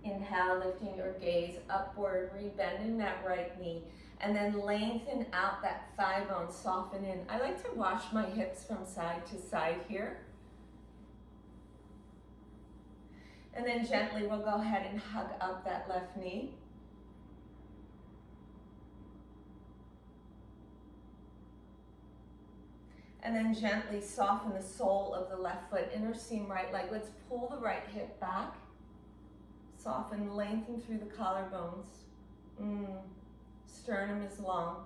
Inhale, lifting your gaze upward, rebending that right knee, and then lengthen out that thigh bone, soften in. I like to wash my hips from side to side here. And then gently we'll go ahead and hug up that left knee. And then gently soften the sole of the left foot, inner seam right leg. Let's pull the right hip back. Soften, lengthen through the collarbones. Sternum is long.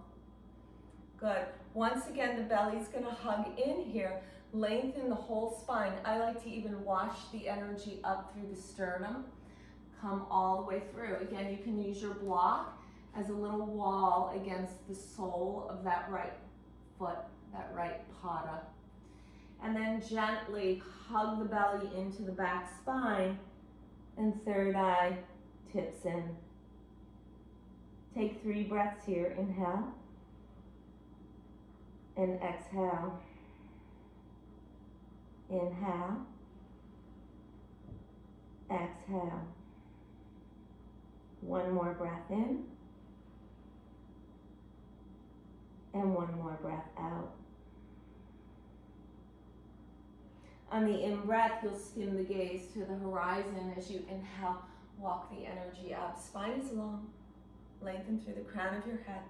Good. Once again, the belly's gonna hug in here. Lengthen the whole spine. I like to even wash the energy up through the sternum. Come all the way through. Again, you can use your block as a little wall against the sole of that right foot, that right pada. And then gently hug the belly into the back spine and third eye tips in. Take 3 breaths here. Inhale and exhale. Inhale, exhale. 1 more breath in, and 1 more breath out. On the in-breath, you'll skim the gaze to the horizon as you inhale, walk the energy up. Spine is long, lengthen through the crown of your head.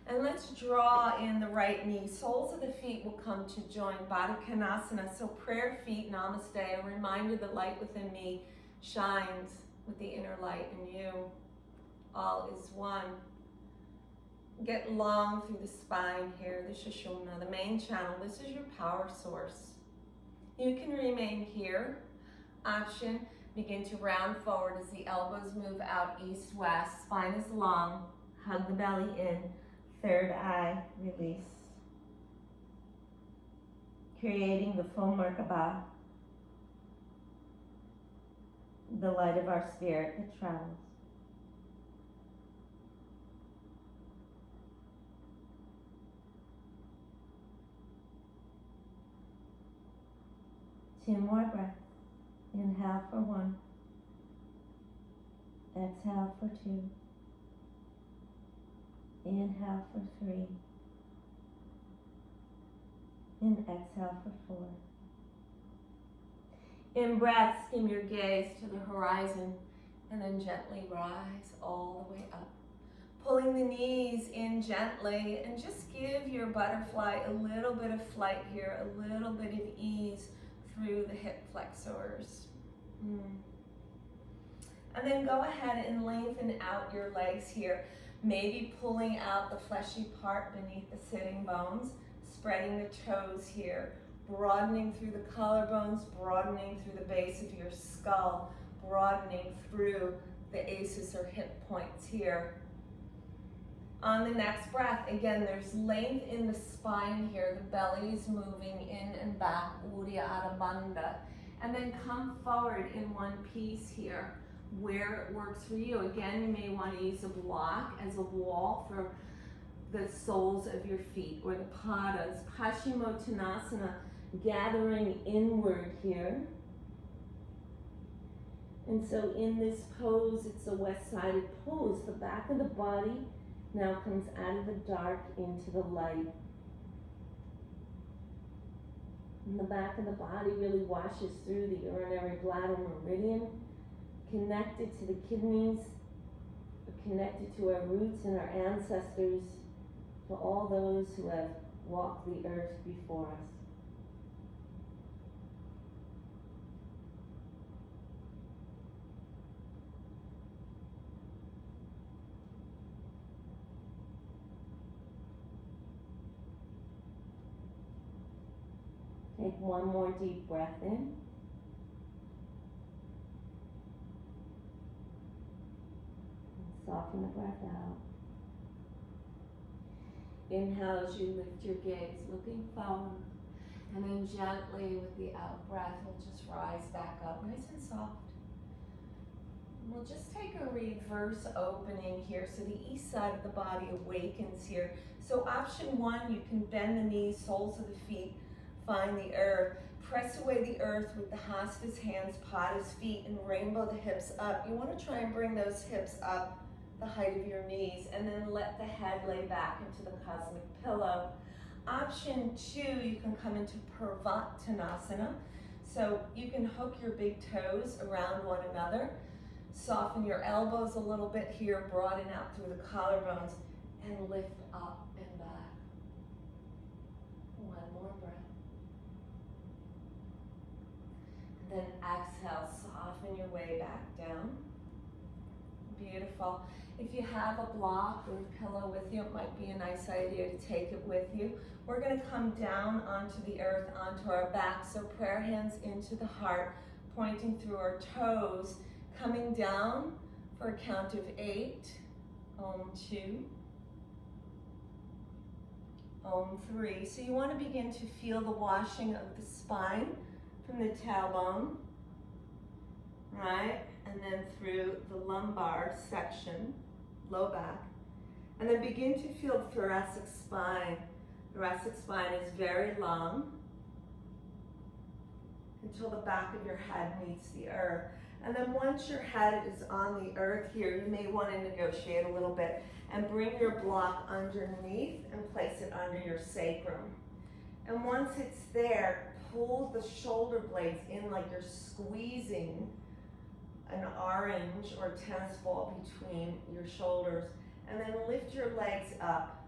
And let's draw in the right knee. Soles of the feet will come to join Baddha Konasana. So prayer feet, namaste. A reminder the light within me shines with the inner light in you. All is one. Get long through the spine here, the Sushumna, the main channel. This is your power source. You can remain here. Option, Begin to round forward as the elbows move out east-west. Spine is long. Hug the belly in. Third eye, release. Creating the full Merkaba, the light of our spirit that travels. Two more breaths. Inhale for 1. Exhale for 2. Inhale for 3. And exhale for 4. In breath, skim your gaze to the horizon and then gently rise all the way up. Pulling the knees in gently and just give your butterfly a little bit of flight here, a little bit of ease through the hip flexors. And then go ahead and lengthen out your legs here, maybe pulling out the fleshy part beneath the sitting bones, spreading the toes here, broadening through the collarbones, broadening through the base of your skull, broadening through the aces or hip points here. On the next breath, again, there's length in the spine here. The belly is moving in and back, Uriya Adha Bandha. And then come forward in one piece here, where it works for you. Again, you may want to use a block as a wall for the soles of your feet, or the padas. Paschimottanasana, gathering inward here. And so in this pose, it's a west-sided pose. The back of the body now comes out of the dark into the light. And the back of the body really washes through the urinary bladder meridian, connected to the kidneys, connected to our roots and our ancestors, to all those who have walked the earth before us. Take one more deep breath in. Soften the breath out. Inhale as you lift your gaze, looking forward. And then gently with the out breath, we'll just rise back up, nice and soft. And we'll just take a reverse opening here, so the east side of the body awakens here. So option 1, you can bend the knees, soles of the feet, find the earth. Press away the earth with the Hasta's hands, Pada's feet, and rainbow the hips up. You want to try and bring those hips up the height of your knees, and then let the head lay back into the cosmic pillow. Option 2, you can come into Purvattanasana. So you can hook your big toes around one another, soften your elbows a little bit here, broaden out through the collarbones, and lift up and back. One more breath. Then exhale, soften your way back down. Beautiful. If you have a block or a pillow with you, it might be a nice idea to take it with you. We're going to come down onto the earth, onto our back. So prayer hands into the heart, pointing through our toes, coming down for a count of 8. Om 2. Om 3. So you want to begin to feel the washing of the spine from the tailbone, right? And then through the lumbar section, low back. And then begin to feel the thoracic spine. Thoracic spine is very long until the back of your head meets the earth. And then once your head is on the earth here, you may want to negotiate a little bit and bring your block underneath and place it under your sacrum. And once it's there, pull the shoulder blades in like you're squeezing an orange or tennis ball between your shoulders, and then lift your legs up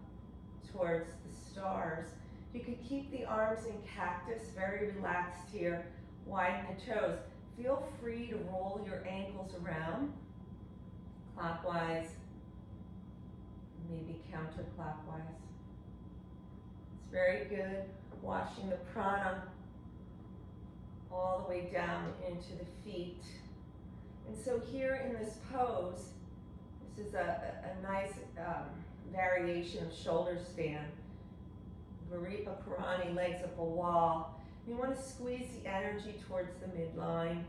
towards the stars. You could keep the arms in cactus, very relaxed here. Widen the toes. Feel free to roll your ankles around, clockwise, maybe counterclockwise. It's very good. Washing the prana all the way down into the feet. And so here in this pose, this is a nice variation of shoulder stand. Varipa Karani, legs up a wall. You want to squeeze the energy towards the midline.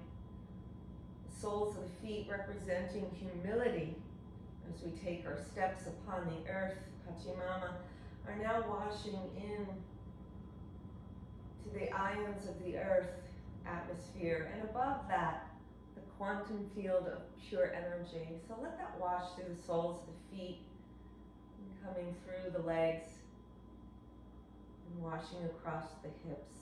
The soles of the feet representing humility as we take our steps upon the earth. Pachamama are now washing in to the ions of the earth atmosphere, and above that, the quantum field of pure energy. So let that wash through the soles of the feet, and coming through the legs, and washing across the hips.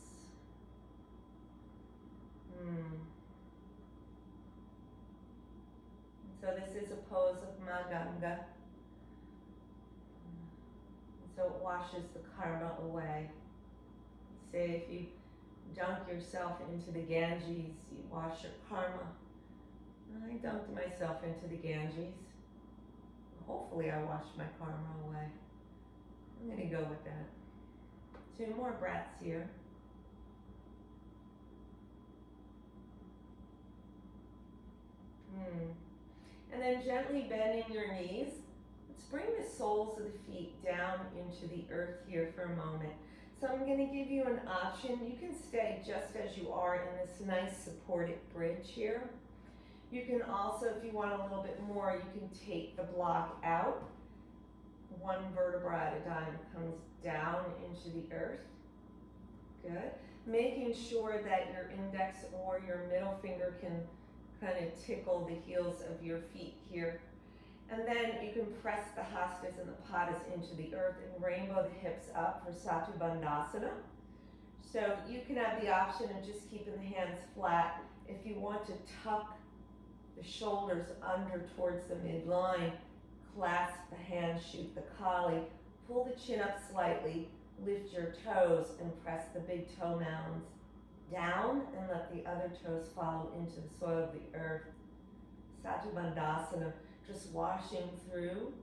So this is a pose of Maganga. So it washes the karma away. Say if you dunk yourself into the Ganges, you wash your karma. I dunked myself into the Ganges. Hopefully I washed my karma away. I'm gonna go with that. 2 more breaths here. And then gently bending your knees. Let's bring the soles of the feet down into the earth here for a moment. So I'm going to give you an option. You can stay just as you are in this nice supported bridge here. You can also, if you want a little bit more, you can take the block out. 1 vertebra at a time comes down into the earth. Good. Making sure that your index or your middle finger can kind of tickle the heels of your feet here. And then you can press the hastas and the padas into the earth and rainbow the hips up for Satu Bandhasana. So you can have the option of just keeping the hands flat. If you want to tuck the shoulders under towards the midline, clasp the hands, shoot the Kali, pull the chin up slightly, lift your toes and press the big toe mounds down and let the other toes follow into the soil of the earth. Satu Bandhasana, just washing through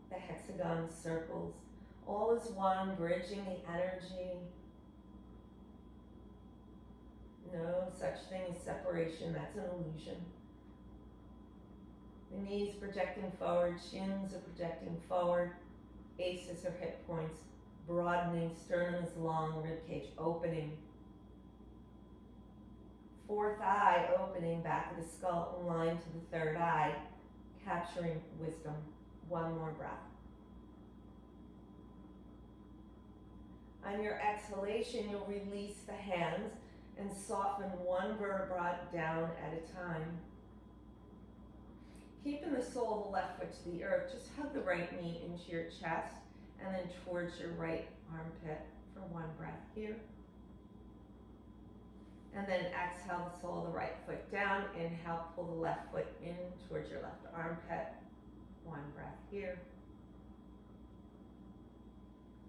the hexagon circles. All is one, bridging the energy. No such thing as separation, that's an illusion. The knees projecting forward, shins are projecting forward, aces are hip points, broadening, sternum is long, ribcage opening. 4th eye opening, back of the skull in line to the 3rd eye, capturing wisdom. 1 more breath. On your exhalation, you'll release the hands and soften 1 vertebra down at a time. Keeping the sole of the left foot to the earth, just hug the right knee into your chest and then towards your right armpit for 1 breath here. And then exhale the sole of the right foot down. Inhale, pull the left foot in towards your left armpit. 1 breath here.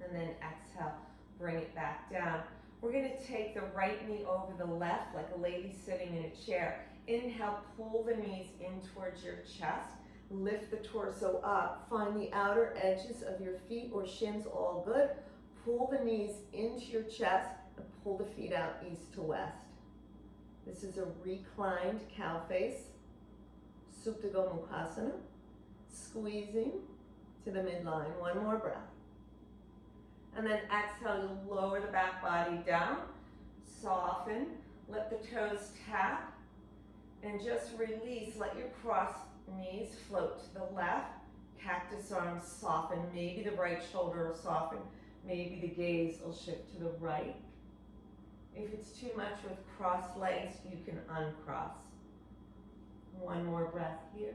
And then exhale, bring it back down. We're going to take the right knee over the left like a lady sitting in a chair. Inhale, pull the knees in towards your chest. Lift the torso up. Find the outer edges of your feet or shins, all good. Pull the knees into your chest and pull the feet out east to west. This is a reclined cow face, Supta Gomukhasana, squeezing to the midline. 1 more breath. And then exhale, you'll lower the back body down, soften, let the toes tap, and just release. Let your crossed knees float to the left, cactus arms soften. Maybe the right shoulder will soften, maybe the gaze will shift to the right. If it's too much with crossed legs, you can uncross. 1 more breath here.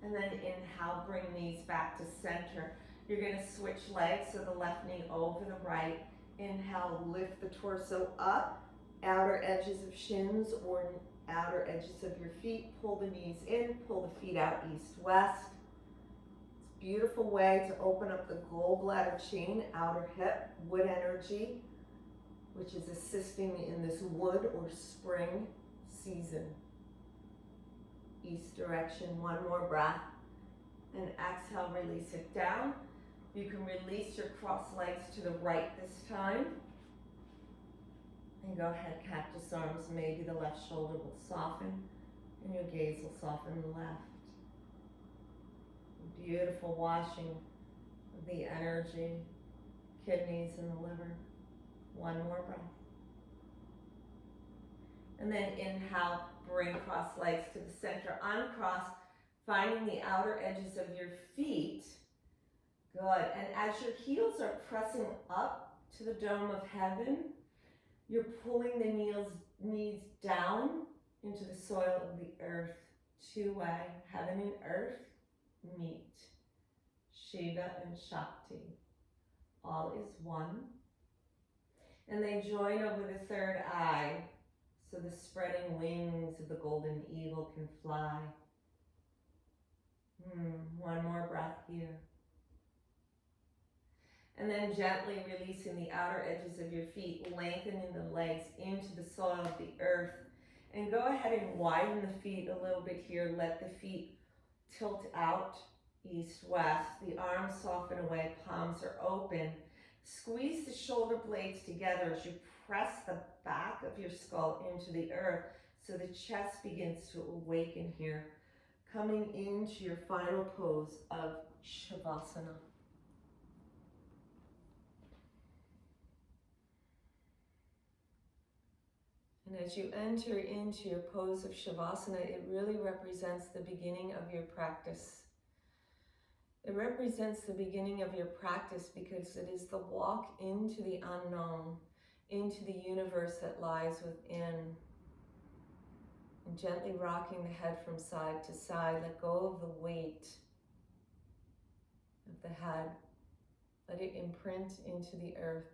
And then inhale, bring knees back to center. You're going to switch legs, so the left knee over the right. Inhale, lift the torso up, outer edges of shins or outer edges of your feet. Pull the knees in, pull the feet out east-west. Beautiful way to open up the gallbladder chain, outer hip, wood energy, which is assisting in this wood or spring season. East direction, 1 more breath. And exhale, release it down. You can release your crossed legs to the right this time. And And go ahead, cactus arms. Maybe the left shoulder will soften and your gaze will soften the left. Beautiful washing of the energy, kidneys and the liver. One more breath. And then inhale, bring cross legs to the center, uncross, finding the outer edges of your feet. Good. And as your heels are pressing up to the dome of heaven, you're pulling the knees down into the soil of the earth. Two-way, heaven and earth meet. Shiva and Shakti. All is one. And they join over the third eye, so the spreading wings of the golden eagle can fly. One more breath here. And then gently releasing the outer edges of your feet, lengthening the legs into the soil of the earth. And go ahead and widen the feet a little bit here. Let the feet tilt out, east, west. The arms soften away, palms are open. Squeeze the shoulder blades together as you press the back of your skull into the earth so the chest begins to awaken here, coming into your final pose of Shavasana. And as you enter into your pose of Shavasana, it really represents the beginning of your practice. It represents the beginning of your practice because it is the walk into the unknown, into the universe that lies within. And gently rocking the head from side to side, let go of the weight of the head. Let it imprint into the earth.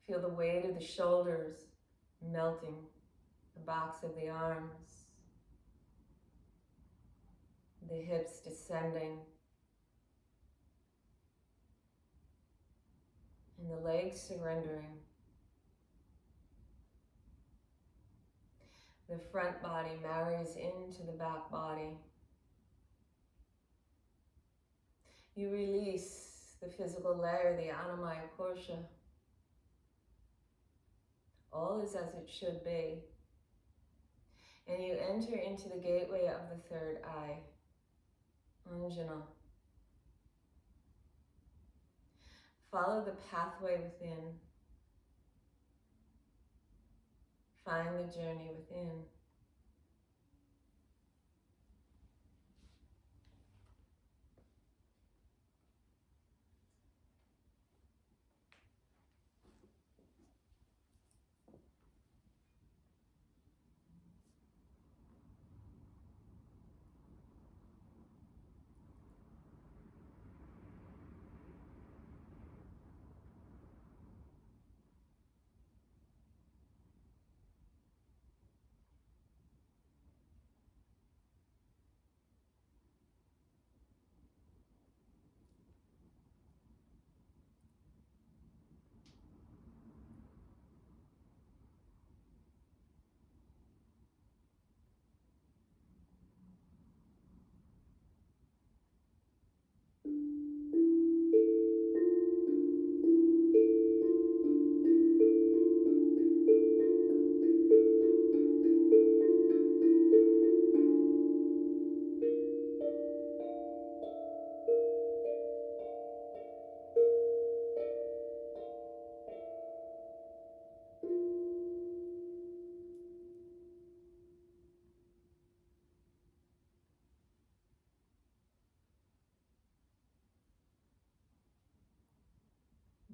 Feel the weight of the shoulders melting, the backs of the arms, the hips descending, and the legs surrendering. The front body marries into the back body. You release the physical layer, the Annamaya Kosha. All is as it should be. And you enter into the gateway of the third eye, Anjana. Follow the pathway within. Find the journey within.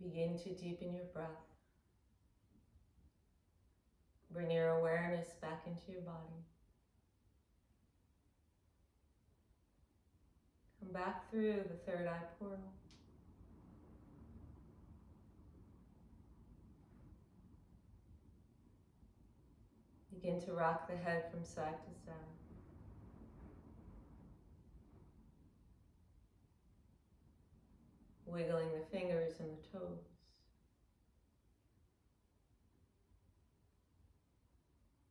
Begin to deepen your breath. Bring your awareness back into your body. Come back through the third eye portal. Begin to rock the head from side to side. Wiggling the fingers and the toes.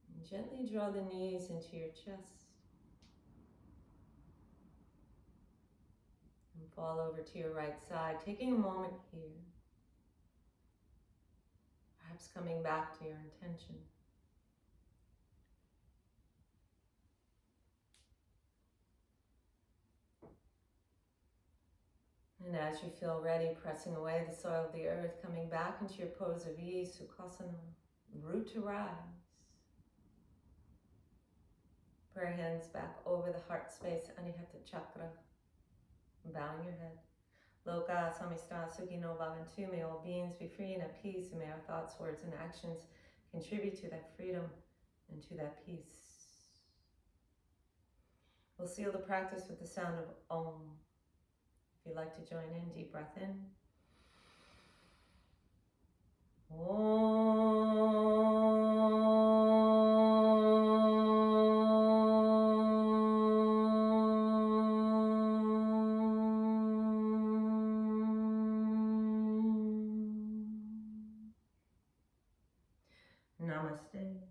And gently draw the knees into your chest. And fall over to your right side, taking a moment here Perhaps coming back to your intention. And as you feel ready, pressing away the soil of the earth, coming back into your pose of ease, Sukhasana, root to rise. Prayer hands back over the heart space, Anahata Chakra. Bowing your head. Loka Samista Sukhi no Bhavantu. May all beings be free and at peace, and may our thoughts, words, and actions contribute to that freedom and to that peace. We'll seal the practice with the sound of Om. If you'd like to join in, deep breath in. Namaste.